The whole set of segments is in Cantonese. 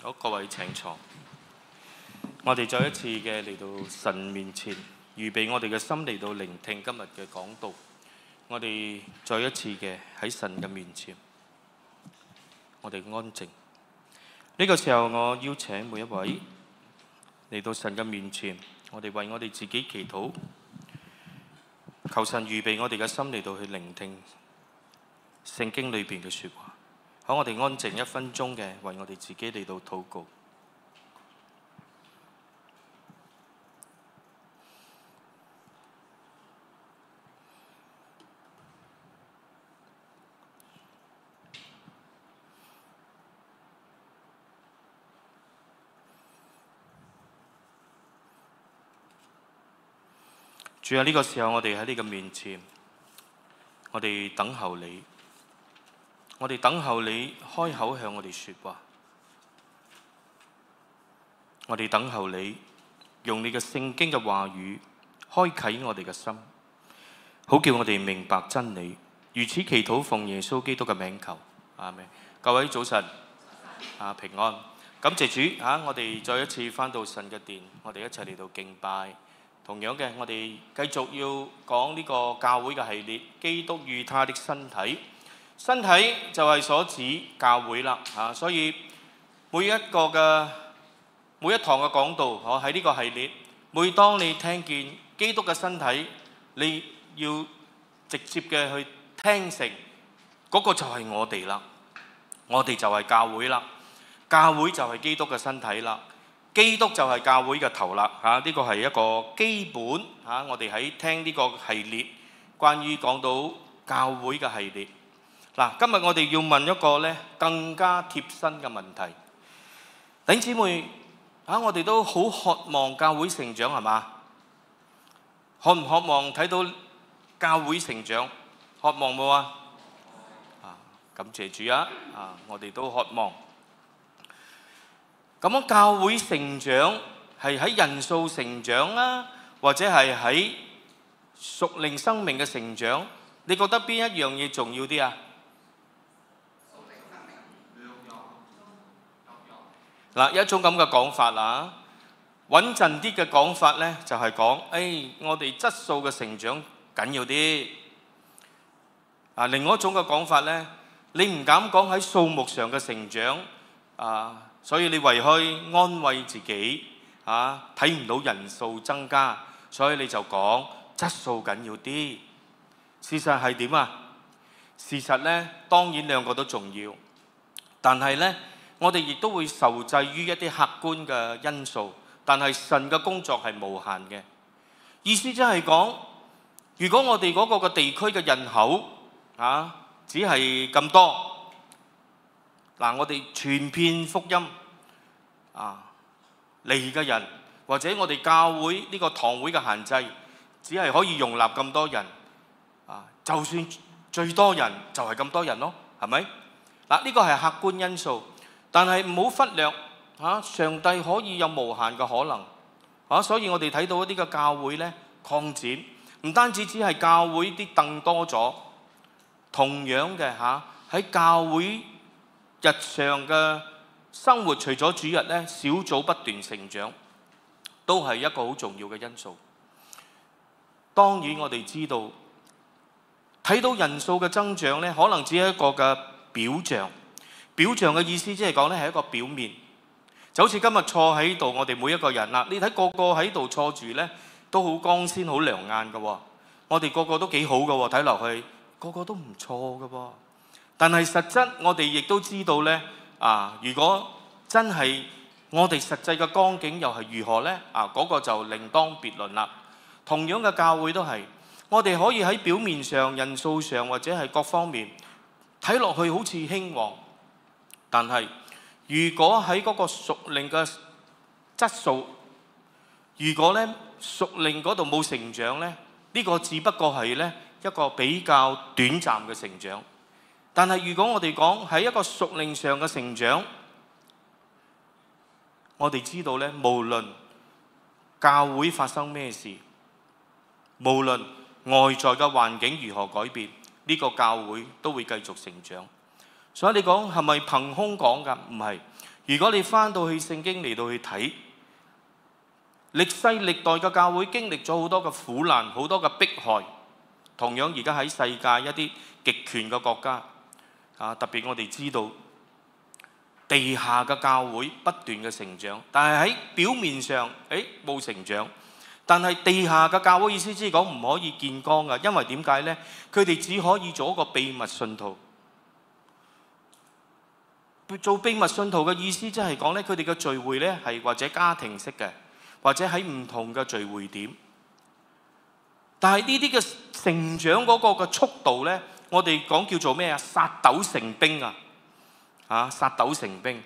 好，各位請坐。我哋再一次嘅嚟到神面前，預備我哋嘅心嚟到聆聽今日嘅講道。我哋再一次嘅喺神嘅面前，我哋安靜。呢個時候，我邀請每一位嚟到神嘅面前，我哋為我哋自己祈禱，求神預備我哋嘅心嚟到去聆聽聖經裏邊嘅説話。好，我哋安靜1分鐘嘅，為我哋自己嚟到禱告。主啊，呢個時候我哋喺你嘅面前，我哋等候你，我哋等候你開口向我哋說話，我哋等候你用你嘅聖經嘅話語開啟我哋嘅心，好叫我哋明白真理。如此祈禱，奉耶穌基督嘅名求，阿們。各位早晨，平安，感謝主我哋再一次返到神嘅殿，我哋一齊嚟到敬拜。同樣嘅，我哋繼續要講呢個教會嘅系列，基督與他的身體。身體就係所指教會啦，所以每一堂嘅講道，喺呢個系列，每當你聽見基督嘅身體，你要直接嘅去聽成嗰個就係我哋啦，我哋就係教會啦，教會就係基督嘅身體啦。基督就係教會嘅頭啦，呢個係一個基本我哋喺聽呢個系列，關於講到教會嘅系列。今日我哋要問一個更加貼身嘅問題。弟兄姊妹我哋都好渴望教會成長，係嘛？渴唔渴望睇到教會成長？渴望冇啊？感謝主我哋都渴望。咁樣教會成長係喺人數成長啊，或者係喺屬靈生命嘅成長？你覺得邊一樣嘢重要啲啊？有一種咁嘅講法啦，穩陣啲嘅講法呢，就係講，我哋質素嘅成長緊要啲。另外一種嘅講法呢，你唔敢講喺數目上嘅成長所以你為開安慰自己睇唔到人數增加，所以你就講質素緊要啲。事實係點啊？事實呢，當然兩個都重要，但係呢，我哋亦都會受制於一啲客觀嘅因素。但係神嘅工作係無限嘅，意思即係講，如果我哋嗰個地區嘅人口只係咁多。我哋傳遍福音嚟嘅人，或者我哋教會呢個堂會嘅限制，只係可以容納咁多人就算最多人就係咁多人咯，係咪？呢個係客觀因素，但係唔好忽略上帝可以有無限嘅可能所以我哋睇到一啲嘅教會呢擴展，唔單止只係教會啲凳多咗，同樣嘅喺教會日常嘅生活，除咗主日呢，小組不斷成長，都係一個好重要嘅因素。當然我哋知道，睇到人數嘅增長呢，可能只係一個嘅表象。表象嘅意思即係講呢，係一個表面。就好似今日坐喺度，我哋每一個人你睇個個喺度坐住呢，都好光鮮、好亮眼嘅。我哋個個都幾好嘅，睇落去個個都唔錯嘅。但係實質我哋亦都知道呢，如果真係我哋實際嘅光景又係如何呢？嗰個就另當別論啦。同樣嘅教會都係，我哋可以喺表面上、人數上或者係各方面睇落去好似興旺，但係如果喺嗰個屬靈嘅質素，如果呢屬靈嗰度冇成長呢，呢個只不過係呢一個比較短暫嘅成長。但係如果我哋講喺一個屬靈上嘅成長，我哋知道呢，無論教會發生咩事，無論外在嘅環境如何改變，呢個教會都會繼續成長。所以你講係咪憑空講㗎？唔係。如果你翻到去聖經嚟到去睇，歷世歷代嘅教會經歷咗好多嘅苦難，好多嘅迫害。同樣而家喺世界一啲極權嘅國家，特別我哋知道地下嘅教會不斷嘅成長，但係喺表面上冇成長。但係地下嘅教會意思即係講唔可以見光㗎，因為點解呢？佢哋只可以做一個秘密信徒。做秘密信徒嘅意思即係講呢，佢哋嘅聚會呢係或者家庭式嘅，或者喺唔同嘅聚會點。但係呢啲嘅成長嗰個嘅速度呢，我哋講叫做咩啊？撒豆成兵啊！撒豆成兵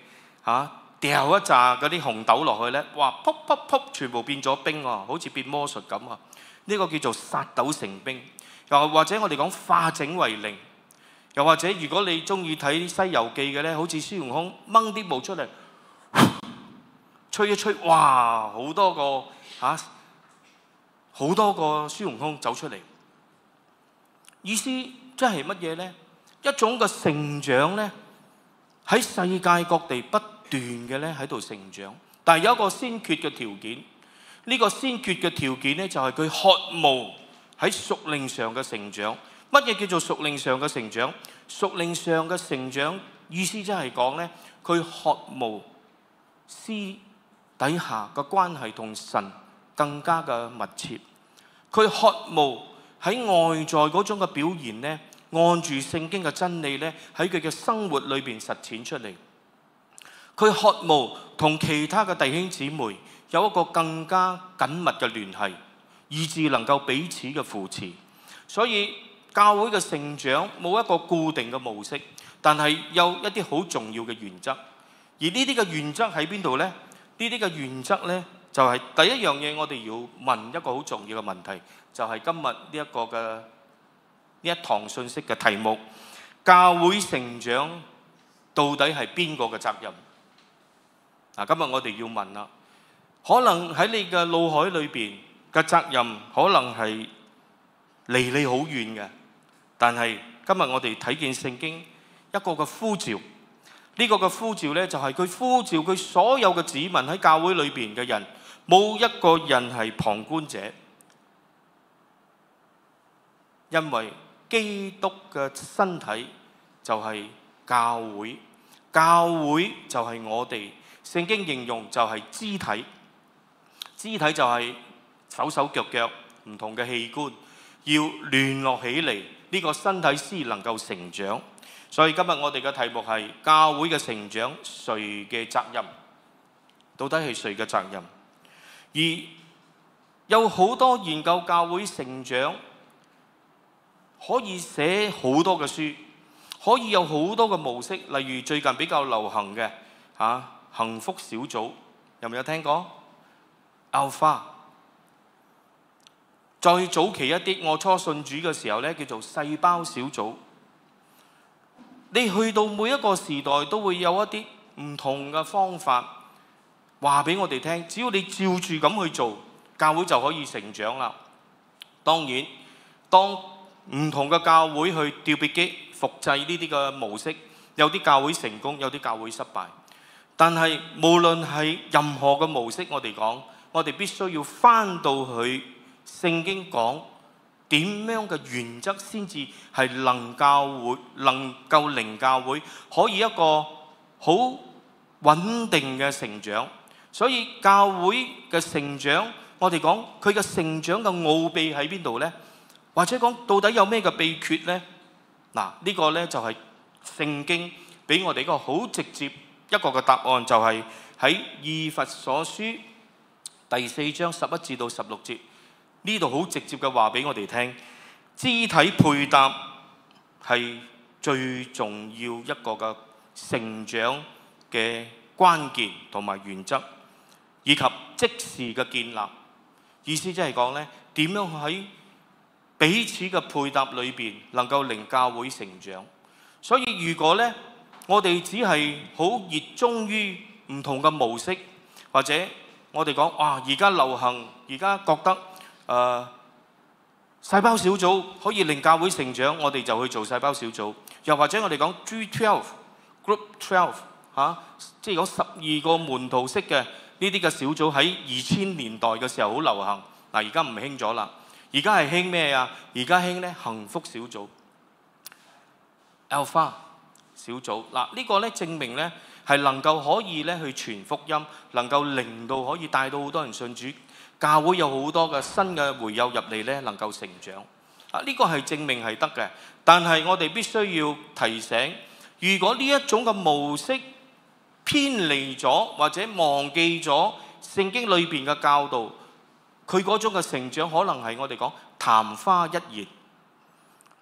掉一紮嗰啲紅豆落去呢，哇！噗噗噗，全部變咗冰喎，好似變魔術咁啊！呢個叫做撒豆成兵。又或者我哋講化整為零。又或者如果你中意睇《西遊記》嘅呢，好似孫悟空掹啲霧出嚟，吹一吹，哇！好多個孫悟空走出嚟。意思即係乜嘢呢？一種嘅成長呢，喺世界各地不斷嘅咧喺度成長，但係有一個先決嘅條件。呢個先決嘅條件呢，就係佢渴慕喺屬靈上嘅成長。乜嘢叫做屬靈上嘅成長？屬靈上嘅成長意思即係講呢，佢渴慕私底下嘅關係同神更加嘅密切。佢渴慕喺外在嗰種嘅表現呢，按住聖經嘅真理呢，喺佢嘅生活裏邊實踐出嚟。佢渴慕同其他嘅弟兄姊妹有一個更加緊密嘅聯繫，以致能夠彼此嘅扶持。所以教會嘅成長冇一個固定嘅模式，但係有一啲好重要嘅原則。而呢啲嘅原則喺邊度呢？呢啲嘅原則呢，就係第一樣嘢，我哋要問一個好重要嘅問題，就係今日呢一個嘅呢一堂信息嘅題目：教會成長到底係邊個嘅責任？今日我哋要問啦，可能喺你嘅腦海裏邊嘅責任，可能係離你好遠嘅。但係今日我哋睇見聖經一個嘅呼召，呢個嘅呼召呢，就係佢呼召佢所有嘅子民喺教會裏邊嘅人，冇一個人係旁觀者，因為基督嘅身體就係教會，教會就係我哋。聖經形容就係肢體，肢體就係手手腳腳唔同嘅器官，要聯絡起嚟，呢個身體先能夠成長。所以今日我哋嘅題目係教會嘅成長，誰嘅責任？到底係誰嘅責任？而有好多研究教會成長，可以寫好多嘅書，可以有好多嘅模式，例如最近比較流行嘅幸福小組，有冇有聽過 Alpha？ 再早期一啲，我初信主嘅時候呢，叫做細胞小組。你去到每一個時代都會有一啲唔同嘅方法話俾我哋聽，只要你照住咁去做，教會就可以成長啦。當然，當唔同嘅教會去吊別機複製呢啲嘅模式，有啲教會成功，有啲教會失敗。但係無論係任何嘅模式，我哋必須要翻到去聖經講點樣嘅原則，先至係能夠令教會可以一個好穩定嘅成長。所以教會嘅成長，我哋講佢嘅成長嘅奧秘喺邊度呢？或者講到底有咩嘅秘訣呢？呢個呢，就係聖經俾我哋一個好直接一個嘅答案，就係喺以弗所書第4章11至到16節，呢度好直接嘅話俾我哋聽，肢體配搭係最重要一個嘅成長嘅關鍵同埋原則，以及即時嘅建立。意思即係講呢，點樣喺彼此嘅配搭裏邊能夠令教會成長。所以如果呢，我哋只係好熱衷於唔同嘅模式，或者我哋講而家流行，而家覺得細胞小組可以令教會成長，我哋就去做細胞小組。又或者我哋講 G12 Group 12即係有12個門徒式嘅呢啲嘅小組喺2000年代嘅時候好流行。嗱，而家唔興咗啦，而家係興咩啊？而家興咧幸福小組 Alpha 小組。嗱，呢個咧證明咧係能夠可以咧去傳福音，能夠令到可以帶到好多人信主，教會有好多嘅新嘅會友入嚟咧，能夠成長。呢個係證明係得嘅，但係我哋必須要提醒，如果呢一種嘅模式偏離咗或者忘記咗聖經裏邊嘅教導，佢嗰種嘅成長可能係我哋講曇花一現。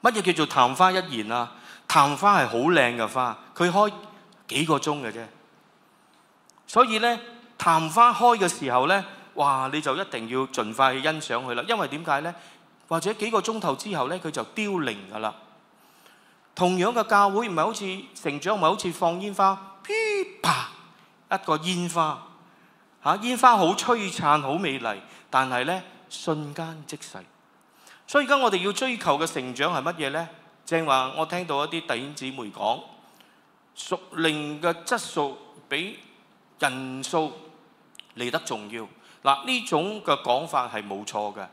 乜嘢叫做曇花一現啊？曇花係好靚嘅花，佢開幾個鐘嘅啫。所以呢，曇花開嘅時候呢，哇！你就一定要盡快去欣賞佢啦。因為點解呢？或者幾個鐘頭之後呢，佢就凋零㗎啦。同樣嘅教會唔係好似成長，唔係好似放煙花，噼啪一個煙花煙花好璀璨，好美麗，但係呢，瞬間即逝。所以而家我哋要追求嘅成長係乜嘢呢？正話我聽到一啲弟兄姊妹講，屬靈嘅質素比人數嚟得重要。嗱，呢種嘅講法係冇錯嘅，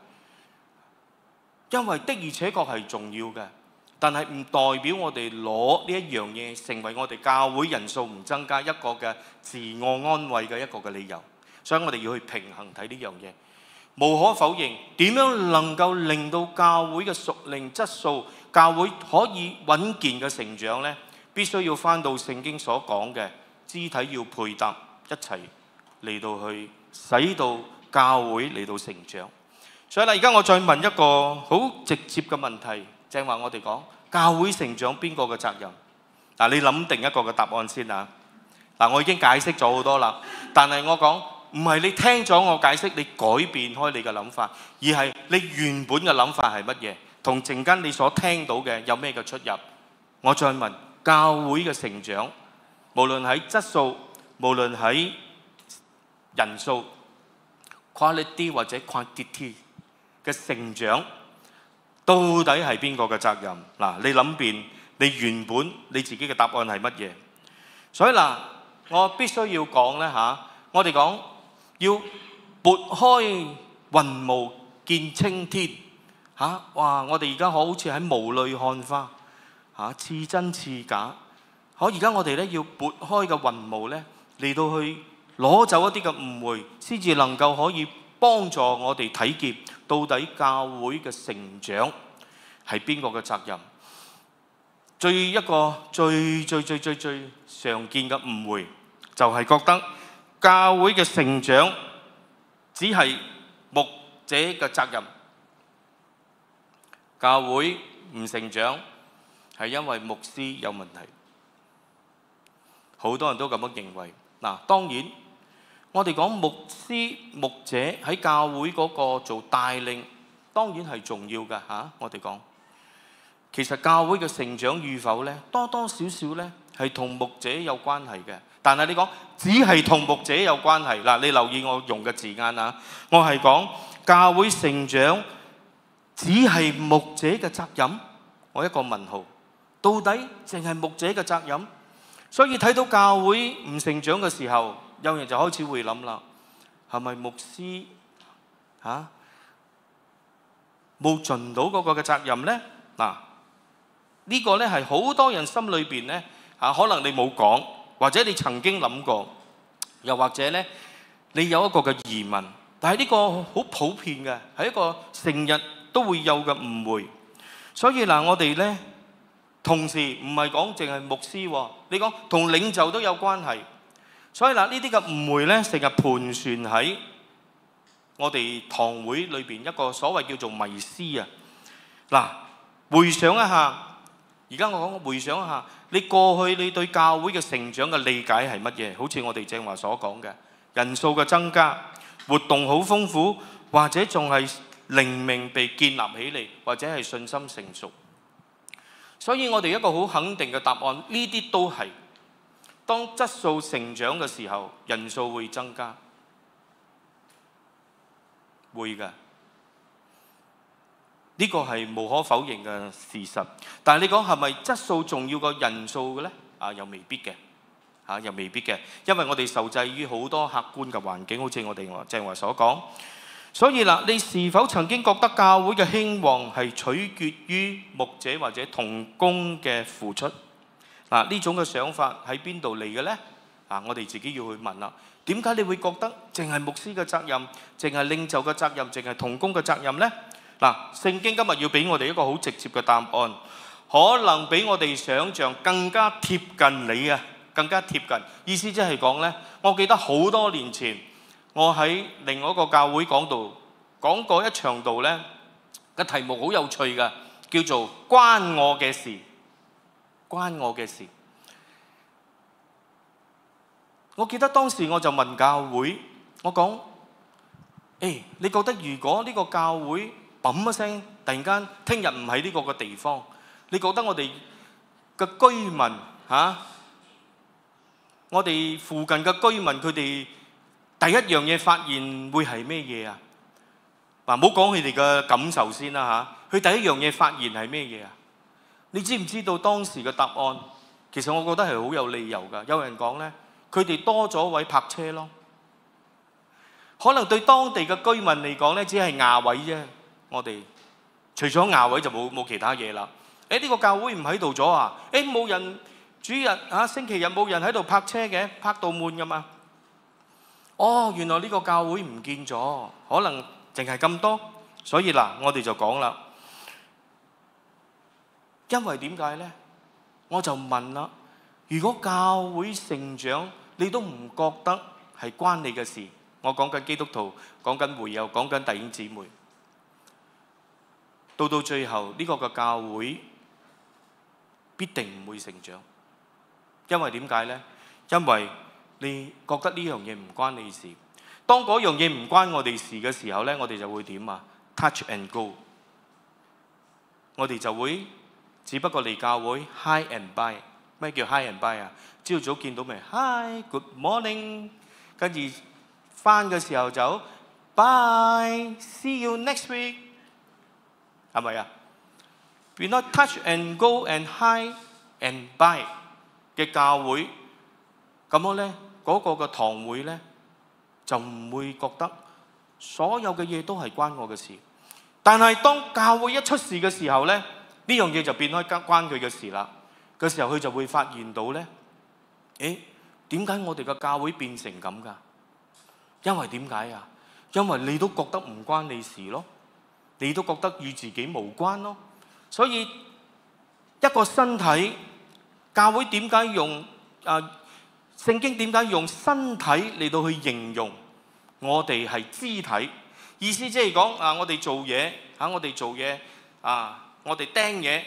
因為的而且確係重要嘅，但係唔代表我哋攞呢一樣嘢成為我哋教會人數唔增加一個嘅自我安慰嘅一個嘅理由。所以我哋要去平衡睇呢樣嘢。無可否認，點樣能夠令到教會嘅屬靈質素、教會可以穩健嘅成長呢？必須要返到聖經所講嘅肢體要配搭一齊嚟到去，使到教會嚟到成長。所以啦，而家我再問一個好直接嘅問題，正話我哋講教會成長邊個嘅責任？嗱，你諗定一個嘅答案先啊！嗱，我已經解釋咗好多啦，但係我講唔係你聽咗我解釋，你改變開你嘅諗法，而係你原本嘅諗法係乜嘢，同陣間你所聽到嘅有咩嘅出入？我再問教會嘅成長，無論喺質素，無論喺人數 （quality 或者 quantity） 嘅成長，到底係邊個嘅責任？嗱，你諗遍你原本你自己嘅答案係乜嘢？所以嗱，我必須要講咧我哋講要撥開雲霧見青天哇！我哋而家好似喺霧裏看花似真似假。而家我哋咧要撥開嘅雲霧咧，嚟到去攞走一啲嘅誤會，先至能夠可以幫助我哋體檢到底教會嘅成長係邊個嘅責任。一個最常見嘅誤會就係覺得教會嘅成長只係牧者嘅責任，教會唔成長係因為牧師有問題。好多人都咁樣認為。嗱，當然我哋講牧師牧者喺教會嗰個做帶領，當然係重要㗎我哋講，其實教會嘅成長與否呢，多多少少呢係同牧者有關係嘅。但係你講只係同牧者有關係嗱，你留意我用嘅字眼我係講教會成長只係牧者嘅責任。我一個問號，到底淨係牧者嘅責任？所以睇到教會唔成長嘅時候，有人就開始會諗啦，係咪牧師冇盡到嗰個嘅責任呢？嗱，呢個呢係好多人心裏邊呢可能你冇講，或者你曾經諗過，又或者呢你有一個嘅疑問，但係呢個好普遍嘅，係一個成日都會有嘅誤會。所以嗱，我哋呢同時唔係講淨係牧師喎，你講同領袖都有關係。所以嗱，呢啲嘅誤會呢，成日盤旋喺我哋堂會裏邊一個所謂叫做迷思嗱，回想一下，而家我講回想一下，你過去你對教會嘅成長嘅理解係乜嘢？好似我哋正話所講嘅人數嘅增加，活動好豐富，或者仲係靈命被建立起嚟，或者係信心成熟。所以我哋一個好肯定嘅答案，呢啲都係當質素成長嘅時候，人數會增加，會嘅。呢個係無可否認嘅事實。但係你講係咪質素重要過人數嘅呢？又未必嘅又未必嘅，因為我哋受制於好多客觀嘅環境，好似我哋正話所講。所以嗱，你是否曾經覺得教會嘅興旺係取決於牧者或者同工嘅付出？呢種嘅想法喺邊度嚟嘅呢？我哋自己要去問啦。點解你會覺得淨係牧師嘅責任，淨係領袖嘅責任，淨係同工嘅責任呢？聖經今日要俾我哋一個好直接嘅答案，可能比我哋想象更加貼近你啊，更加貼近。意思即係講呢，我記得好多年前，我喺另外一個教會講過一場道呢，嘅題目好有趣嘅，叫做關我嘅事，關我嘅事。我記得當時我就問教會，我講：你覺得如果呢個教會砰一聲，突然間聽日唔喺呢個嘅地方，你覺得我哋嘅居民我哋附近嘅居民佢哋第一樣嘢發現會係咩嘢啊？唔好講佢哋嘅感受先啦嚇，佢第一樣嘢發現係咩嘢啊？你知唔知道當時嘅答案？其實我覺得係好有理由㗎。有人講呢，佢哋多咗位泊車咯。可能對當地嘅居民嚟講呢，只係亞位啫。我哋除咗亞位就冇其他嘢啦。呢個教會唔喺度咗啊？冇人主日星期日冇人喺度泊車嘅，泊到滿㗎嘛。原來呢個教會唔見咗，可能淨係咁多。所以我哋就講啦，因為點解呢？我就問啦，如果教會成長，你都唔覺得係關你嘅事？我講緊基督徒，講緊會友，講緊弟兄姊妹。到最後呢個嘅教會必定唔會成長，因為點解呢？因為你覺得呢樣嘢唔關你事。當嗰樣嘢唔關我哋事嘅時候呢，我哋就會點啊？Touch and go。我哋就會只不過嚟教會 hi and bye。咩叫 hi and bye 啊？朝早見到未 ？Hi good morning， 跟住返嘅時候就 bye，see you next week， 係咪啊？We're not touch and go and hi and bye 嘅教會，咁樣呢，嗰個嘅堂會呢，就唔會覺得所有嘅嘢都係關我嘅事。但係當教會一出事嘅時候呢，呢樣嘢就變開關佢嘅事啦。嘅時候佢就會發現到呢，點解我哋嘅教會變成咁㗎？因為點解啊？因為你都覺得唔關你事咯，你都覺得與自己無關咯。所以一個身體，教會點解用聖經點解用身體嚟到去形容我哋係肢體？意思即係講我哋做嘢我哋做嘢我哋釘嘢，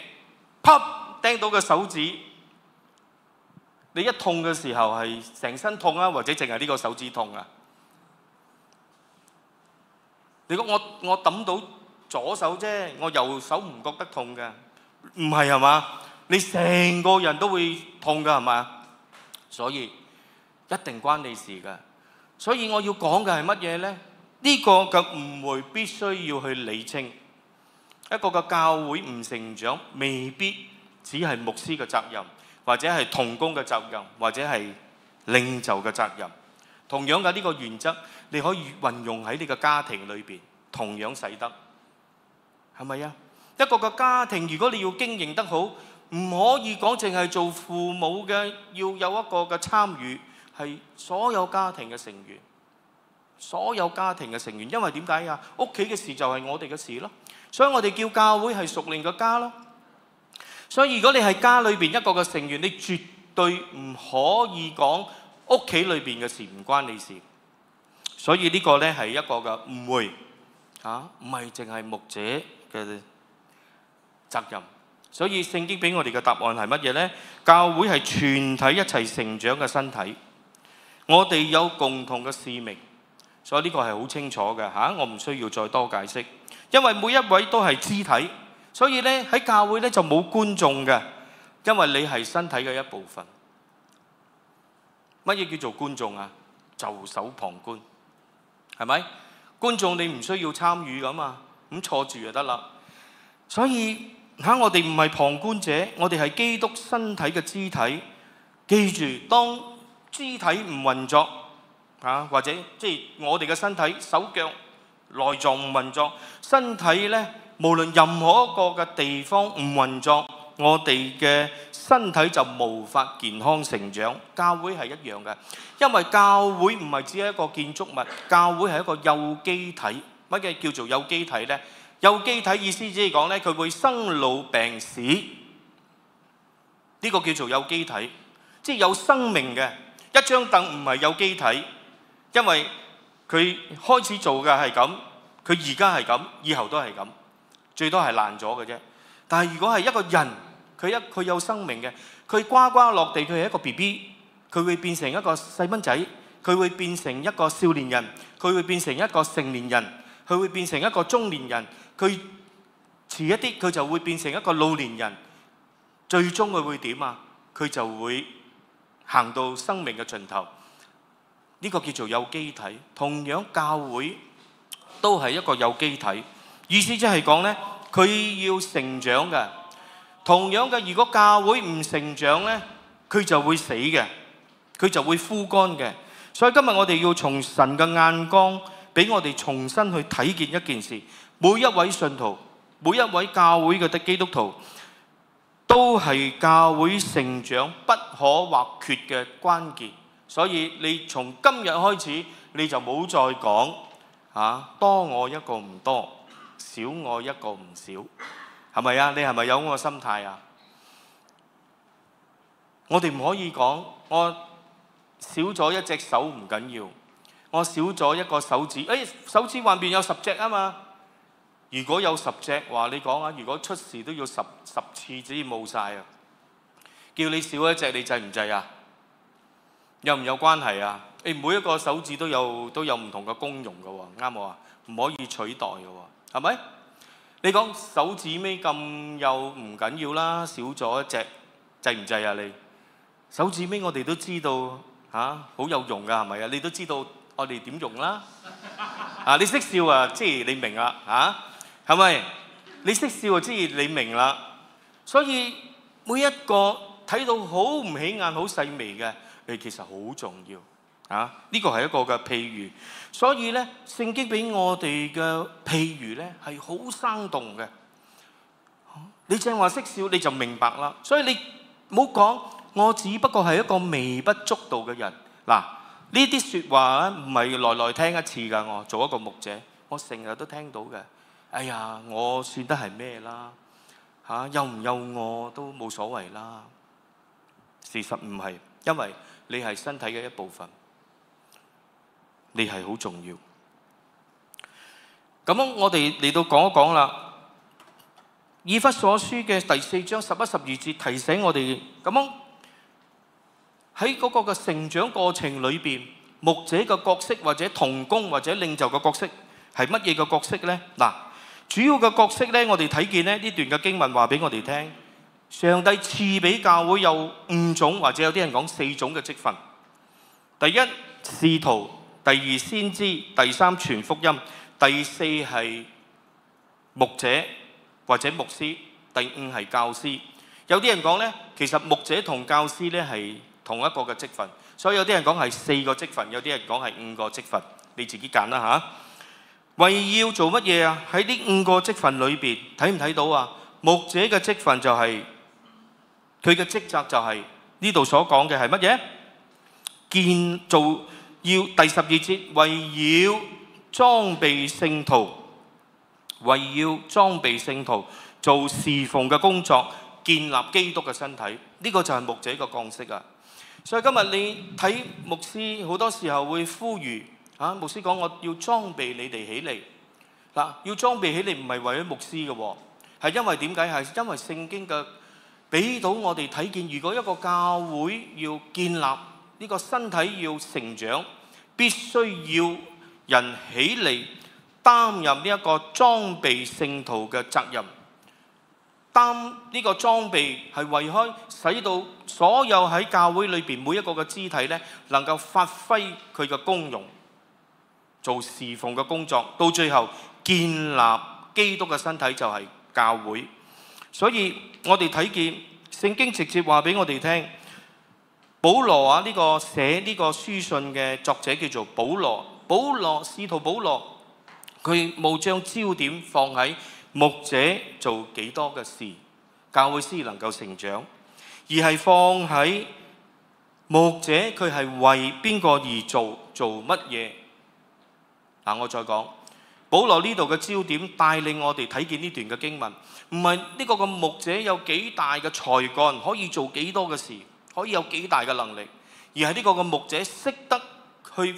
啪釘到個手指，你一痛嘅時候係成身痛啊，或者淨係呢個手指痛啊？你講我揼到左手啫，我右手唔覺得痛㗎，唔係係嘛？你成個人都會痛㗎係嘛？所以一定關你事㗎。所以我要講嘅係乜嘢呢？呢個嘅誤會必須要去理清。一個嘅教會唔成長，未必只係牧師嘅責任，或者係同工嘅責任，或者係領袖嘅責任。同樣嘅呢個原則，你可以運用喺你嘅家庭裏邊，同樣使得，係咪啊？一個嘅家庭，如果你要經營得好，唔可以講淨係做父母嘅，要有一個嘅參與，係所有家庭嘅成員，所有家庭嘅成員。因為點解啊？屋企嘅事就係我哋嘅事咯，所以我哋叫教會係屬靈嘅家咯。所以如果你係家裏邊一個嘅成員，你絕對唔可以講屋企裏邊嘅事唔關你事。所以呢個呢係一個嘅誤會唔係淨係牧者嘅責任。所以聖經俾我哋嘅答案係乜嘢呢？教會係全體一齊成長嘅身體，我哋有共同嘅使命。所以呢個係好清楚嘅我唔需要再多解釋，因為每一位都係肢體。所以呢喺教會呢就冇觀眾嘅，因為你係身體嘅一部分。乜嘢叫做觀眾啊？袖手旁觀，係咪？觀眾你唔需要參與㗎嘛，咁坐住就得啦。所以我哋唔係旁觀者，我哋係基督身體嘅肢體。記住，當肢體唔運作或者即係我哋嘅身體手腳內臟唔運作，身體呢無論任何一個嘅地方唔運作，我哋嘅身體就無法健康成長。教會係一樣嘅，因為教會唔係只係一個建築物，教會係一個有機體。乜嘢叫做有機體呢？有機體意思只係講呢，佢會生老病死，呢個叫做有機體，即係有生命嘅。一張凳唔係有機體，因為佢開始做嘅係咁，佢而家係咁，以後都係咁，最多係爛咗嘅啫。但係如果係一個人，佢有生命嘅，佢呱呱落地，佢係一個 BB， 佢會變成一個細蚊仔，佢會變成一個少年人，佢會變成一個成年人，佢會變成一個中年人，佢遲一啲佢就會變成一個老年人，最終佢會點啊？佢就會行到生命嘅盡頭。呢個叫做有機體。同樣教會都係一個有機體，意思即係講呢，佢要成長嘅。同樣嘅，如果教會唔成長呢，佢就會死嘅，佢就會枯乾嘅。所以今日我哋要從神嘅眼光，俾我哋重新去睇見一件事。每一位信徒，每一位教會嘅基督徒，都係教會成長不可或缺嘅關鍵。所以你從今日開始，你就冇再講多我一個唔多，少我一個唔少，係咪啊？你係咪有咁嘅心態啊？我哋唔可以講我少咗一隻手唔緊要，我少咗一個手指，手指橫邊有10隻啊嘛。如果有10隻話，你講啊，如果出事都要十次先冇晒啊！叫你少一隻，你制唔制啊？有唔有關係啊？每一個手指都有唔同嘅功用嘅喎，啱我啊？唔可以取代嘅喎，係咪？你講手指尾咁又唔緊要啦，少咗一隻，制唔制啊？你手指尾我哋都知道好有用㗎，係咪啊？你都知道我哋點用啦？你識笑啊，即係你明啦係咪？你識笑啊，即係你明啦。所以每一個睇到好唔起眼、好細微嘅，其實好重要呢個係一個嘅譬喻。所以呢，聖經俾我哋嘅譬喻呢係好生動嘅。你正話識笑，你就明白啦。所以你唔好講我只不過係一個微不足道嘅人。嗱，呢啲説話唔係來來聽一次㗎。我做一個牧者，我成日都聽到嘅。哎呀，我算得係咩啦？有唔有我都冇所謂啦。事實唔係，因為你係身體嘅一部分，你係好重要。咁我哋嚟到講一講啦。以弗所書嘅第4章11、12節提醒我哋，咁樣喺嗰個嘅成長過程裏邊，牧者嘅角色或者同工或者領袖嘅角色係乜嘢嘅角色呢？嗱，主要嘅角色呢，我哋睇見呢段嘅經文話俾我哋聽，上帝賜俾教會有5種或者有啲人講4種嘅職份。第一，使徒；第二，先知；第三，傳福音；第四係牧者或者牧師；第5係教師。有啲人講呢，其實牧者同教師呢係同一個嘅職份，所以有啲人講係4個職份，有啲人講係5個職份，你自己揀啦嚇。為要做乜嘢啊？喺呢5個職份裏邊，睇唔睇到啊？牧者嘅職份就係佢嘅職責就係呢度所講嘅係乜嘢？建造要第12節，為要裝備聖徒，為要裝備聖徒做侍奉嘅工作，建立基督嘅身體。呢個就係牧者嘅角色啊！所以今日你睇牧師好多時候會呼籲牧師講我要裝備你哋起嚟。嗱，要裝備起嚟唔係為咗牧師嘅，係因為點解？係因為聖經嘅俾到我哋睇見，如果一個教會要建立呢個身體要成長，必須要人起嚟擔任呢一個裝備聖徒嘅責任。擔呢個裝備係為開使到所有喺教會裏邊每一個嘅肢體呢，能夠發揮佢嘅功用，做侍奉嘅工作，到最後建立基督嘅身體就係教會。所以我哋睇見聖經直接話俾我哋聽，保羅啊，呢個寫呢個書信嘅作者叫做保羅，使徒保羅，佢冇將焦點放喺牧者做幾多嘅事，教會先能夠成長，而係放喺牧者佢係為邊個而做乜嘢。我再講，保羅呢度嘅焦點帶領我哋睇見呢段嘅經文，唔係呢個牧者有幾大嘅才幹，可以做幾多嘅事，可以有幾大嘅能力，而係呢個牧者識得去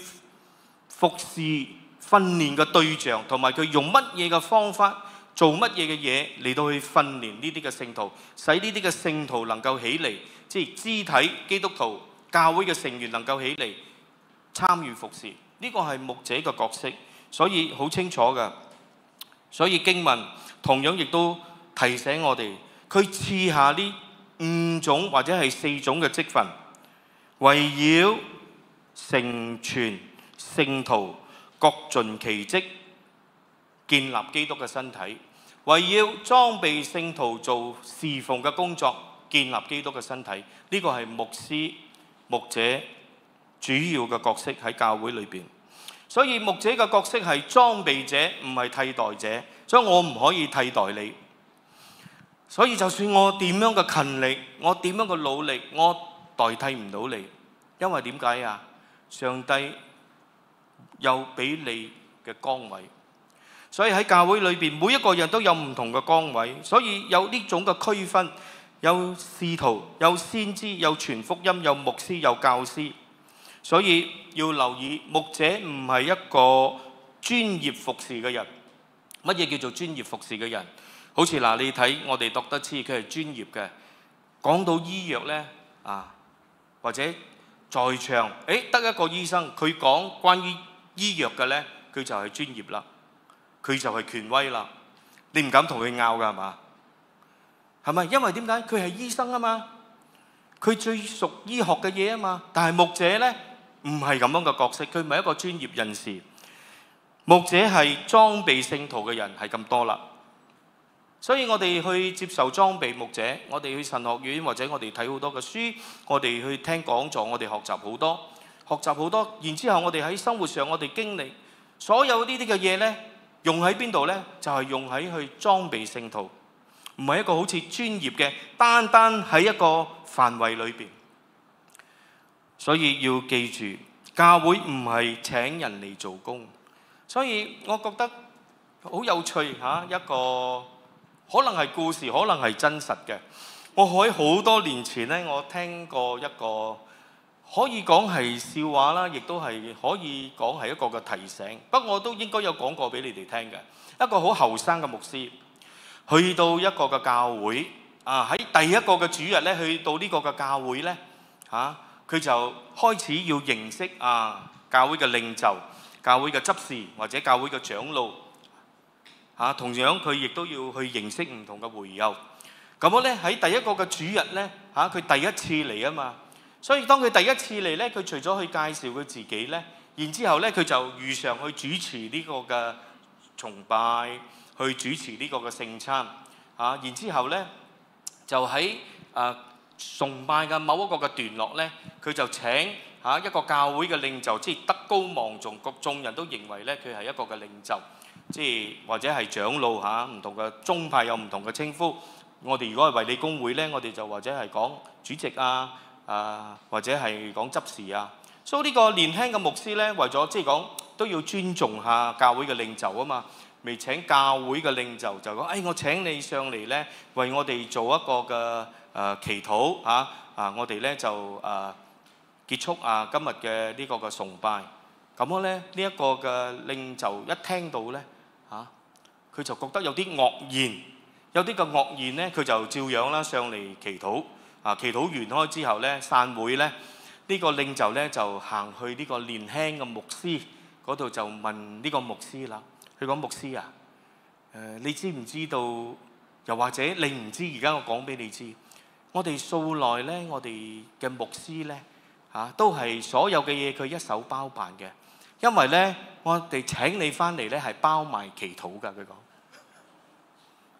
服侍訓練嘅對象，同埋佢用乜嘢嘅方法做乜嘢嘅嘢嚟到去訓練呢啲嘅聖徒，使呢啲嘅聖徒能夠起嚟，即係肢體基督徒教會嘅成員能夠起嚟參與服侍。呢個係牧者嘅角色，所以好清楚㗎。所以經文同樣亦都提醒我哋，佢賜下呢5種或者係4種嘅職分，圍繞成全聖徒，各盡其職，建立基督嘅身體；圍繞裝備聖徒做侍奉嘅工作，建立基督嘅身體。呢個係牧師、牧者主要嘅角色喺教會裏邊。所以牧者嘅角色係裝備者，唔係替代者。所以我唔可以替代你。所以就算我點樣嘅勤力，我點樣嘅努力，我代替唔到你。因為點解啊？上帝有俾你嘅崗位，所以喺教會裏邊每一個人都有唔同嘅崗位，所以有呢種嘅區分，有使徒，有先知，有傳福音，有牧師，有教師。所以要留意，牧者唔係一個專業服侍嘅人。乜嘢叫做專業服侍嘅人？好似嗱，你睇我哋讀得知佢係專業嘅。講到醫藥呢，或者在場，得一個醫生，佢講關於醫藥嘅呢，佢就係專業啦，佢就係權威啦。你唔敢同佢拗㗎係嘛？係咪？因為點解？佢係醫生啊嘛，佢最熟醫學嘅嘢啊嘛。但係牧者呢，唔係咁樣嘅角色，佢唔係一個專業人士。牧者係裝備聖徒嘅人係咁多啦。所以我哋去接受裝備牧者，我哋去神學院或者我哋睇好多嘅書，我哋去聽講座，我哋學習好多，然之後我哋喺生活上我哋經歷所有呢啲嘅嘢呢，用喺邊度呢？就係用喺去裝備聖徒，唔係一個好似專業嘅，單單喺一個範圍裏邊。所以要記住，教會唔係請人嚟做工。所以我覺得好有趣一個可能係故事，可能係真實嘅。我喺好多年前呢，我聽過一個可以講係笑話啦，亦都係可以講係一個嘅提醒。不過我都應該有講過俾你哋聽嘅。一個好後生嘅牧師去到一個嘅教會喺第一個嘅主日呢，去到呢個嘅教會呢，佢就開始要認識教會嘅領袖、教會嘅執事或者教會嘅長老。同樣佢亦都要去認識唔同嘅會友。咁樣咧，喺第一個嘅主日咧，佢第一次嚟啊嘛。所以當佢第一次嚟咧，佢除咗去介紹佢自己咧，然之後咧佢就如常去主持呢個嘅崇拜，去主持呢個嘅聖餐。然之後咧就喺崇拜嘅某一個嘅段落咧，佢就請一個教會嘅領袖，即係德高望重，各眾人都認為咧佢係一個嘅領袖。即係或者係長老唔同嘅宗派有唔同嘅稱呼。我哋如果係衛理公會咧，我哋就或者係講主席或者係講執事啊。所以呢個年輕嘅牧師咧，為咗即係講都要尊重下教會嘅領袖啊嘛，未請教會嘅領袖就講，我請你上嚟咧，為我哋做一個嘅祈禱我哋咧就結束今日嘅呢個嘅崇拜。咁樣咧，呢一個嘅領袖一聽到咧佢就覺得有啲愕然，有啲嘅愕然咧，佢就照樣啦上嚟祈禱。祈禱完開之後咧，散會咧，呢個領袖咧就行去呢個年輕嘅牧師嗰度，就問呢個牧師啦。佢講：牧師啊，你知唔知道？又或者你唔知，而家我講俾你知，我哋素來咧，我哋嘅牧師咧都係所有嘅嘢佢一手包辦嘅，因為咧我哋請你翻嚟咧係包埋祈禱㗎。佢講。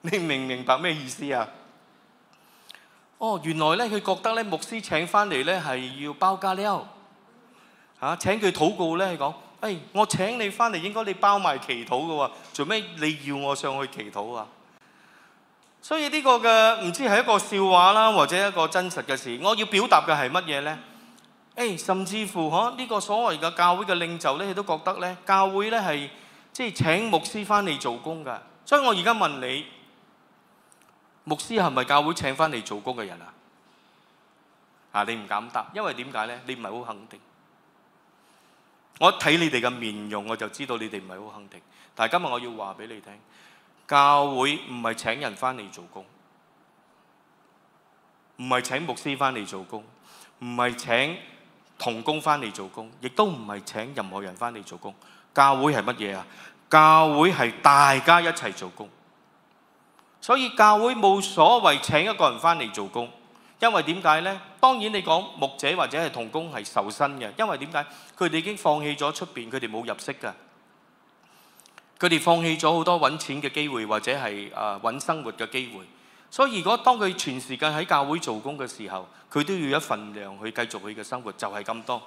你明唔明白咩意思啊？哦，原來咧佢覺得咧牧師請翻嚟咧係要包加料嚇，請佢禱告咧，佢講：我請你翻嚟，應該你包埋祈禱嘅喎，做咩你要我上去祈禱啊？所以呢個嘅唔知係一個笑話啦，或者一個真實嘅事。我要表達嘅係乜嘢呢？甚至乎呢個所謂嘅教會嘅領袖咧，佢都覺得咧教會咧係即係請牧師翻嚟做工㗎。所以我而家問你，牧師係咪教會請翻嚟做工嘅人啊？你唔敢答，因為點解呢？你唔係好肯定。我睇你哋嘅面容，我就知道你哋唔係好肯定。但係今日我要話俾你聽。教會唔係請人翻嚟做工，唔係請牧師翻嚟做工，唔係請同工翻嚟做工，亦都唔係請任何人翻嚟做工。教會係乜嘢啊？教會係大家一齊做工。所以教會冇所謂請一個人翻嚟做工，因為點解呢？當然你講牧者或者係同工係受薪嘅，因為點解？佢哋已經放棄咗出邊，佢哋冇入息㗎。佢哋放棄咗好多揾錢嘅機會，或者係揾生活嘅機會。所以如果當佢全時間喺教會做工嘅時候，佢都要一份糧去繼續佢嘅生活，就係咁多。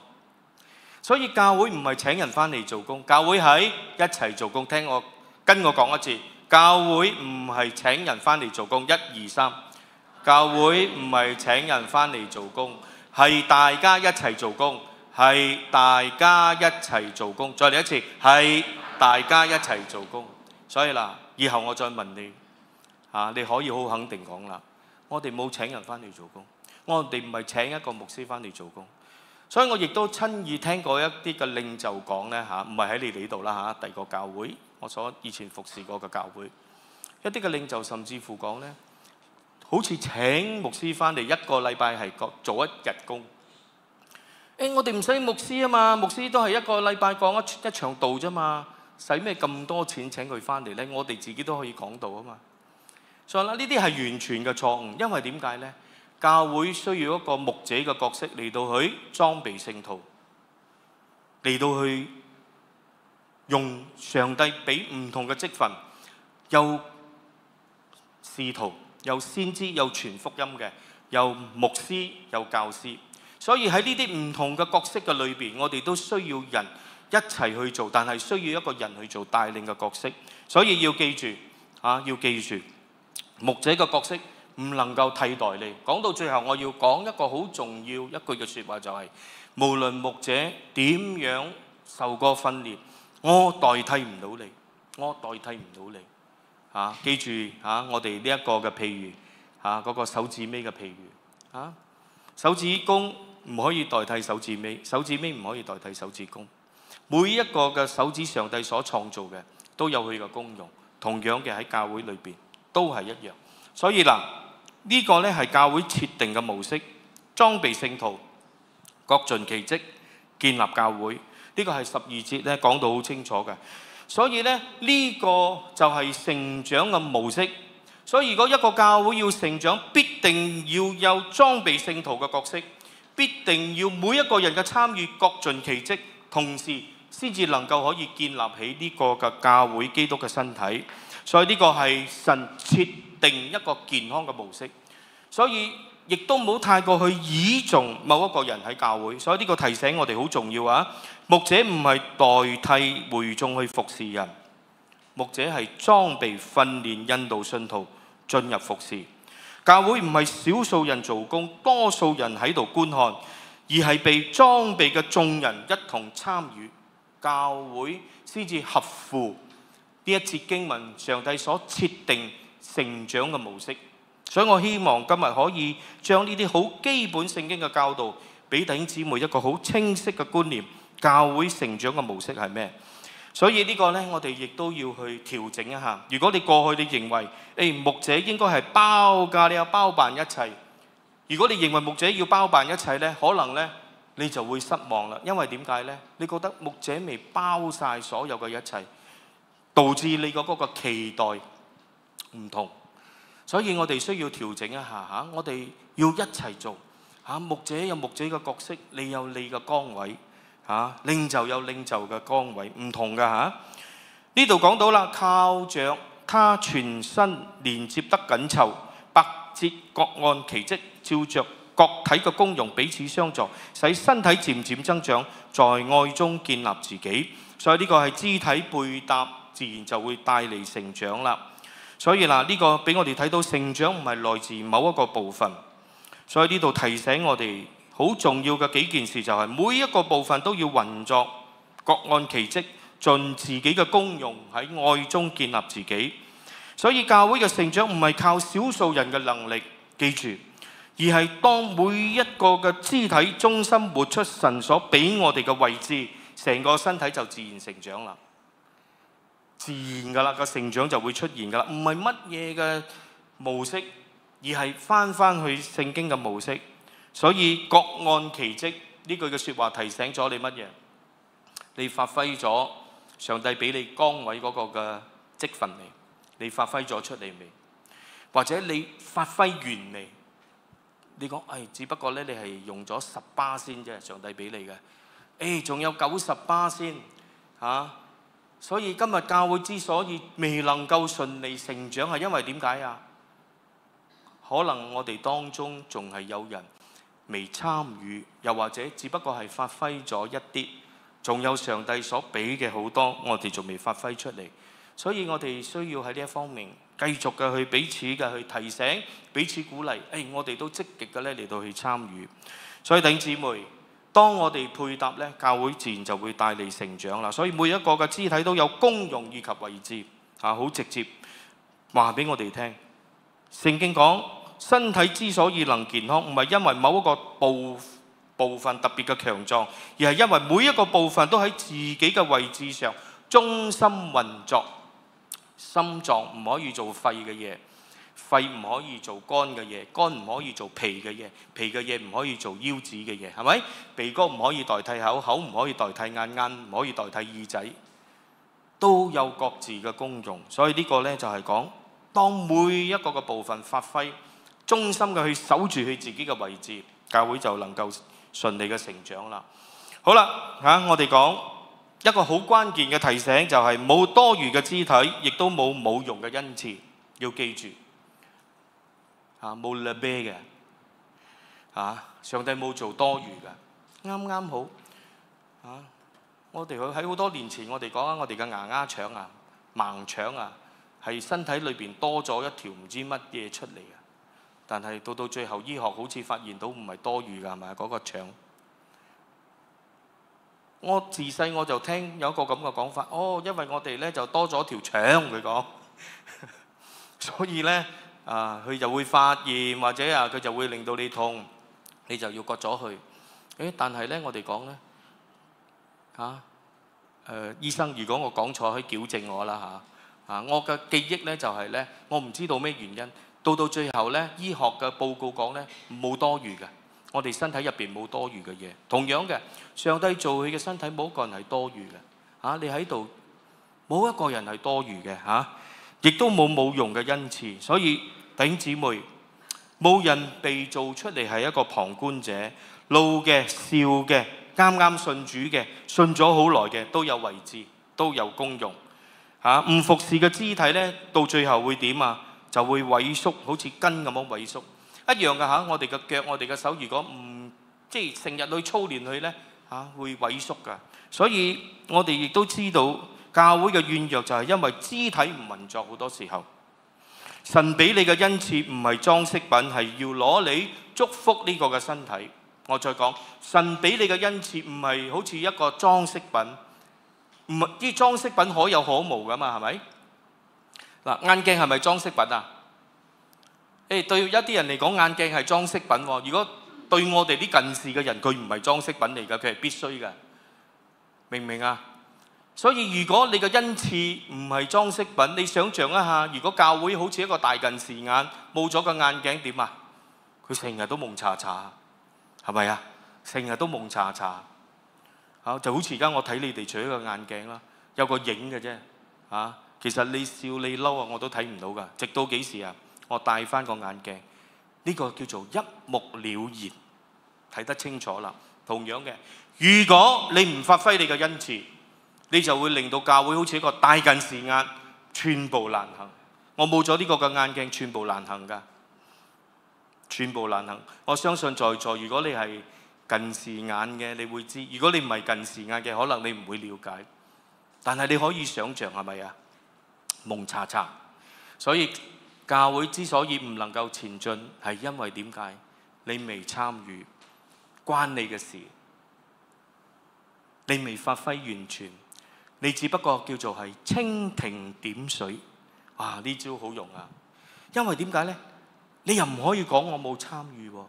所以教會唔係請人翻嚟做工，教會係一齊做工。跟我講一次，教會唔係請人翻嚟做工。1、2、3，教會唔係請人翻嚟做工，係大家一齊做工，係大家一齊做工。再嚟一次，係大家一齊做工。所以嗱，以後我再問你你可以好肯定講啦，我哋冇請人翻嚟做工，我哋唔係請一個牧師翻嚟做工。所以我亦都親耳聽過一啲嘅領袖講呢，唔係喺你哋呢度啦，第二個教會，我所以前服侍過嘅教會，一啲嘅領袖甚至乎講呢，好似請牧師翻嚟1個禮拜係做1日工。我哋唔使牧師啊嘛，牧師都係1個禮拜講一場道啫嘛，使咩咁多錢請佢翻嚟呢？我哋自己都可以講道啊嘛。所以啦，呢啲係完全嘅錯誤，因為點解呢？教會需要一個牧者嘅角色嚟到去裝備聖徒，嚟到去用上帝俾唔同嘅職分，有使徒、有先知、有傳福音嘅，有牧師、有教師。所以喺呢啲唔同嘅角色嘅裏邊，我哋都需要人一齊去做，但係需要一個人去做帶領嘅角色。所以要記住要記住，牧者嘅角色唔能夠替代你。講到最後，我要講一個好重要一句嘅説話，就係無論牧者點樣受過訓練，我代替唔到你，我代替唔到你。記住我哋呢一個嘅譬如嗰個手指尾嘅譬如手指公唔可以代替手指尾，手指尾唔可以代替手指公。每一個嘅手指，上帝所創造嘅都有佢嘅功用，同樣嘅喺教會裏邊都係一樣。所以嗱，呢個呢係教會設定嘅模式，裝備聖徒，各盡其職，建立教會。呢個係12節呢講到好清楚嘅。所以呢，呢個就係成長嘅模式。所以如果一個教會要成長，必定要有裝備聖徒嘅角色，必定要每一個人嘅參與，各盡其職，同時先至能夠可以建立起呢個嘅教會基督嘅身體。所以呢個係神設定一個健康嘅模式。所以亦都唔好太過去倚重某一個人喺教會。所以呢個提醒我哋好重要啊！牧者唔係代替會眾去服侍人，牧者係裝備、訓練、引導信徒進入服侍。教會唔係少數人做工，多數人喺度觀看，而係被裝備嘅眾人一同參與，教會先至合乎呢一節經文上帝所設定成長嘅模式。所以我希望今日可以將呢啲好基本聖經嘅教導俾弟兄姊妹一個好清晰嘅觀念，教會成長嘅模式係咩？所以呢個呢，我哋亦都要去調整一下。如果你過去你認為牧者應該係包㗎，你有包辦一切。如果你認為牧者要包辦一切呢，可能呢你就會失望啦。因為點解呢？你覺得牧者未包晒所有嘅一切，導致你嗰個期待唔同。所以我哋需要調整一下我哋要一齊做牧者有牧者嘅角色，你有你嘅崗位領袖有領袖嘅崗位，唔同㗎呢度講到啦，靠着他全身連接得緊湊，百節各按其職，照着各體嘅功用彼此相助，使身體漸漸增長，在愛中建立自己。所以呢個係肢體配搭，自然就會帶嚟成長啦。所以嗱，呢個俾我哋睇到成長唔係來自某一個部分。所以呢度提醒我哋好重要嘅幾件事，就係每一個部分都要運作，各按其職，盡自己嘅功用，喺愛中建立自己。所以教會嘅成長唔係靠少數人嘅能力，記住，而係當每一個嘅肢體中心活出神所俾我哋嘅位置，成個身體就自然成長啦。自然噶啦，個成長就會出現噶啦，唔係乜嘢嘅模式，而係翻去聖經嘅模式。所以各按其職呢句嘅説話提醒咗你乜嘢？你發揮咗上帝俾你崗位嗰個嘅職分未？你發揮咗出嚟未？或者你發揮完未？你講只不過咧，你係用咗10%先啫，上帝俾你嘅，仲有90%嚇。所以今日教會之所以未能夠順利成長，係因為點解啊？可能我哋當中仲係有人未參與，又或者只不過係發揮咗一啲，仲有上帝所俾嘅好多，我哋仲未發揮出嚟。所以我哋需要喺呢一方面繼續嘅去彼此嘅去提醒，彼此鼓勵。我哋都積極嘅咧嚟到去參與。所以弟兄姊妹，當我哋配搭咧，教會自然就會帶嚟成長啦。所以每一個嘅肢體都有功用以及位置，好直接話俾我哋聽。聖經講身體之所以能健康，唔係因為某一個部分特別嘅強壯，而係因為每一個部分都喺自己嘅位置上忠心運作。心臟唔可以做肺嘅嘢，肺唔可以做肝嘅嘢，肝唔可以做脾嘅嘢，脾嘅嘢唔可以做腰子嘅嘢，係咪？鼻哥唔可以代替口，口唔可以代替眼，眼唔可以代替耳仔，都有各自嘅功用。所以呢個呢，就係講，當每一個嘅部分發揮，忠心嘅去守住佢自己嘅位置，教會就能夠順利嘅成長啦。好啦，我哋講一個好關鍵嘅提醒，就係冇多餘嘅肢體，亦都冇用嘅恩賜，要記住冇勒啤嘅上帝冇做多餘嘅，啱啱好我哋喺好多年前，我哋講我哋嘅牙腸盲腸係身體裏邊多咗一條唔知乜嘢出嚟啊！但係到最後醫學好似發現到唔係多餘㗎，係咪嗰個腸？我自細我就聽有一個咁嘅講法，因為我哋咧就多咗條腸，佢講，所以咧佢就會發炎，或者佢就會令到你痛，你就要割咗佢。但係咧我哋講咧醫生，如果我講錯，可以矯正我啦我嘅記憶咧就係咧，我唔知道咩原因，到最後咧醫學嘅報告講咧冇多餘嘅。我哋身體入邊冇多餘嘅嘢，同樣嘅，上帝做佢嘅身體冇一個人係多餘嘅，你喺度冇一個人係多餘嘅亦都冇用嘅恩賜。所以弟兄姊妹，冇人被做出嚟係一個旁觀者，怒嘅、笑嘅、啱啱信主嘅、信咗好耐嘅都有位置，都有功用唔服侍嘅肢體咧，到最後會點就會萎縮，好似根咁樣萎縮。一樣嘅我哋嘅腳、我哋嘅手，如果唔即係成日去操練佢咧會萎縮㗎。所以我哋亦都知道教會嘅軟弱就係因為肢體唔運作。好多時候神俾你嘅恩賜唔係裝飾品，係要攞你祝福呢個嘅身體。我再講，神俾你嘅恩賜唔係好似一個裝飾品，唔係啲裝飾品可有可無㗎嘛，係咪？眼鏡係咪裝飾品啊？對一啲人嚟講，眼鏡係裝飾品喎。如果對我哋啲近視嘅人，佢唔係裝飾品嚟㗎，佢係必須㗎，明唔明啊？所以如果你嘅恩賜唔係裝飾品，你想象一下，如果教會好似一個大近視眼，冇咗個眼鏡點啊？佢成日都蒙查查，係咪啊？成日都蒙查查就好似而家我睇你哋除咗個眼鏡啦，有個影嘅啫其實你笑你嬲我都睇唔到㗎。直到幾時啊？我戴翻個眼鏡，呢個叫做一目了然，睇得清楚啦。同樣嘅，如果你唔發揮你嘅恩賜，你就會令到教會好似一個大近視眼，寸步難行。我冇咗呢個嘅眼鏡，寸步難行㗎。寸步難行。我相信在座，如果你係近視眼嘅，你會知；如果你唔係近視眼嘅，可能你唔會了解。但係你可以想像係咪啊？蒙查查。所以教會之所以唔能夠前進，係因為點解？你未參與，關你嘅事，你未發揮完全，你只不過叫做係蜻蜓點水。哇！呢招好用啊！因為點解呢？你又唔可以講我冇參與喎，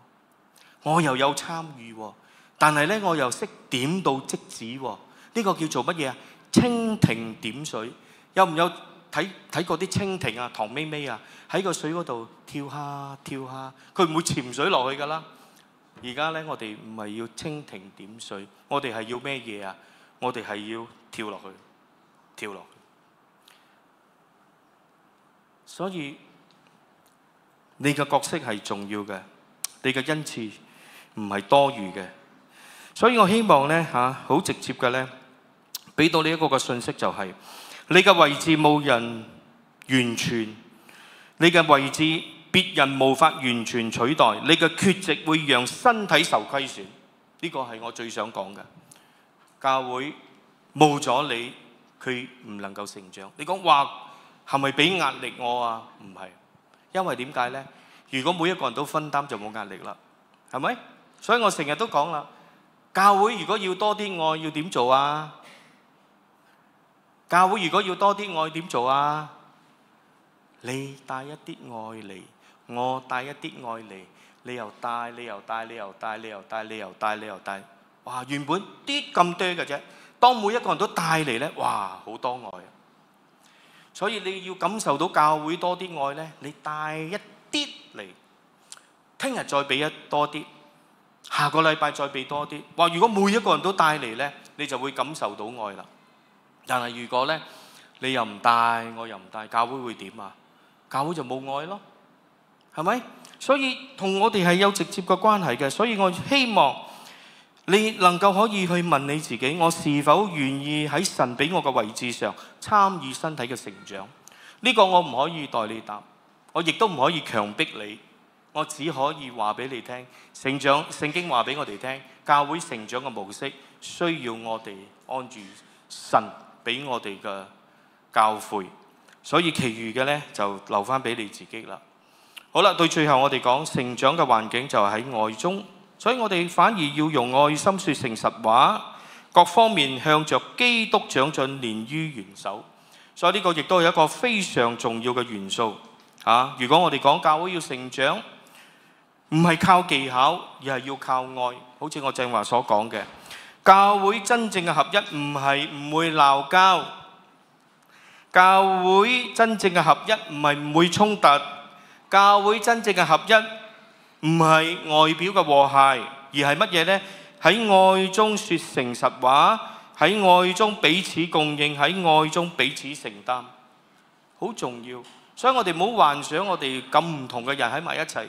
我又有參與喎，但係呢，我又識點到即止喎。呢個叫做乜嘢啊？蜻蜓點水。有唔有睇過啲蜻蜓啊、唐咪咪啊，喺個水嗰度跳下跳下，佢唔會潛水落去㗎啦。而家呢，我哋唔係要蜻蜓點水，我哋係要咩嘢啊？我哋係要跳落去，跳落去。所以你嘅角色係重要嘅，你嘅恩賜唔係多餘嘅。所以我希望呢，好直接嘅呢，俾到你一個嘅信息，就係你嘅位置冇人完全，你嘅位置別人無法完全取代，你嘅缺席會讓身體受虧損。呢個係我最想講嘅。教會冇咗你，佢唔能夠成長。你講話係咪俾壓力我啊？唔係，因為點解呢？如果每一個人都分擔，就冇壓力啦，係咪？所以我成日都講啦，教會如果要多啲愛，要點做啊？教會如果要多啲愛，點做啊？你帶一啲愛嚟，我帶一啲愛嚟，你又帶，你又帶，你又帶，你又帶，你又帶，你又帶。哇！原本啲咁多嘅啫，當每一個人都帶嚟呢，哇！好多愛。所以你要感受到教會多啲愛呢，你帶一啲嚟，聽日再俾多啲，下個禮拜再俾多啲。哇！如果每一個人都帶嚟呢，你就會感受到愛啦。但係如果呢，你又唔帶，我又唔帶，教會會點啊？教會就冇愛咯，係咪？所以同我哋係有直接嘅關係嘅。所以我希望你能夠可以去問你自己，我是否願意喺神俾我嘅位置上參與身體嘅成長？呢個我唔可以代你答，我亦都唔可以強迫你，我只可以話俾你聽，成長聖經話俾我哋聽，教會成長嘅模式需要我哋按住神俾我哋嘅教誨，所以其餘嘅呢，就留翻俾你自己啦。好啦，到最後我哋講成長嘅環境就係喺愛中。所以我哋反而要用愛心說誠實話，各方面向着基督長進，連於元首。所以呢個亦都係一個非常重要嘅元素。如果我哋講教會要成長，唔係靠技巧，而係要靠愛。好似我正話所講嘅，教會真正嘅合一唔係唔會鬧交，教會真正嘅合一唔係唔會衝突，教會真正嘅合一唔係外表嘅和諧，而係乜嘢呢？喺愛中說誠實話，喺愛中彼此供應，喺愛中彼此承擔，好重要。所以我哋唔好幻想我哋咁唔同嘅人喺埋一齊，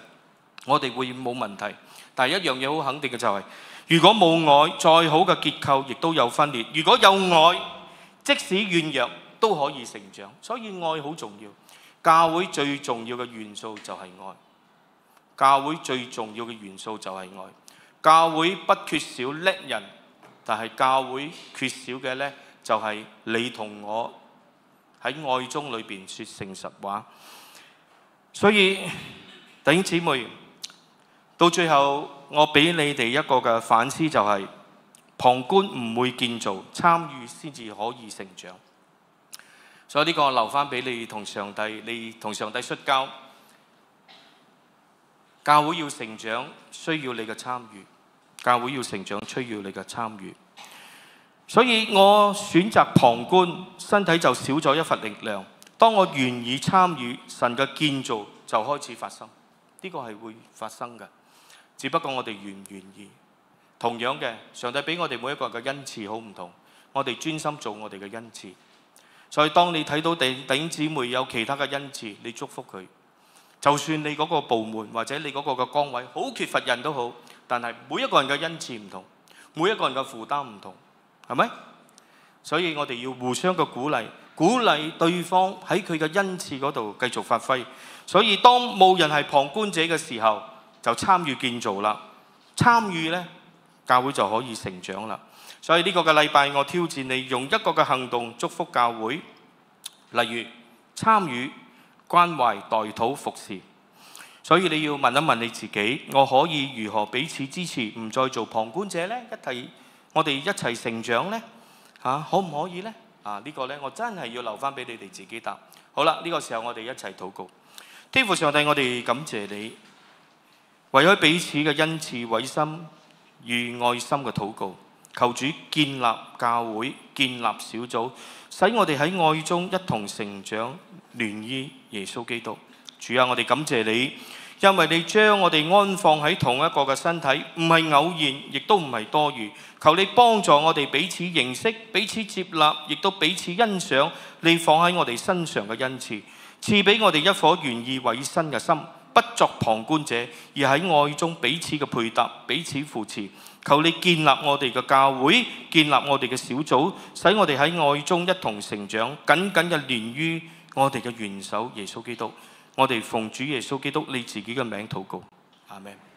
我哋會冇問題。但係一樣嘢好肯定嘅就係，如果冇愛，再好嘅結構亦都有分裂；如果有愛，即使軟弱都可以成長。所以愛好重要。教會最重要嘅元素就係愛。教會最重要嘅元素就係愛。教會不缺少叻人，但係教會缺少嘅呢，就係你同我喺愛中裏邊說誠實話。所以弟兄姊妹，到最後我俾你哋一個嘅反思，就係旁觀唔會建造，參與先至可以成長。所以呢個我留翻俾你同上帝，你同上帝摔跤。教會要成長，需要你嘅參與。教會要成長，需要你嘅參與。所以我選擇旁觀，身體就少咗一份力量。當我願意參與，神嘅建造就開始發生。呢個係會發生嘅，只不過我哋願唔願意。同樣嘅，上帝俾我哋每一個人嘅恩賜好唔同，我哋專心做我哋嘅恩賜。所以當你睇到弟兄姊妹有其他嘅恩賜，你祝福佢。就算你嗰個部門或者你嗰個嘅崗位好缺乏人都好，但係每一個人嘅恩賜唔同，每一個人嘅負擔唔同，係咪？所以我哋要互相嘅鼓勵，鼓勵對方喺佢嘅恩賜嗰度繼續發揮。所以當冇人係旁觀者嘅時候，就參與建造啦。參與呢，教會就可以成長啦。所以呢個嘅禮拜，我挑戰你用一個嘅行動祝福教會，例如參與、關懷、代禱、服侍。所以你要問一問你自己，我可以如何彼此支持，唔再做旁觀者呢？我哋一齊成長呢？可唔可以呢？呢個呢，我真係要留翻俾你哋自己答。好啦，呢個時候我哋一齊禱告。天父上帝，我哋感謝你，為咗彼此嘅恩賜、委心與愛心嘅禱告，求主建立教會、建立小組，使我哋喺愛中一同成長，聯於耶穌基督。主啊，我哋感謝你，因為你將我哋安放喺同一個嘅身體，唔係偶然，亦都唔係多餘。求你幫助我哋彼此認識、彼此接納，亦都彼此欣賞你放喺我哋身上嘅恩賜，賜俾我哋一顆願意委身嘅心，不作旁觀者，而喺愛中彼此嘅配搭、彼此扶持。求你建立我哋嘅教會，建立我哋嘅小組，使我哋喺愛中一同成長，緊緊嘅連於我哋嘅元首耶穌基督。我哋奉主耶穌基督你自己嘅名禱告，阿們。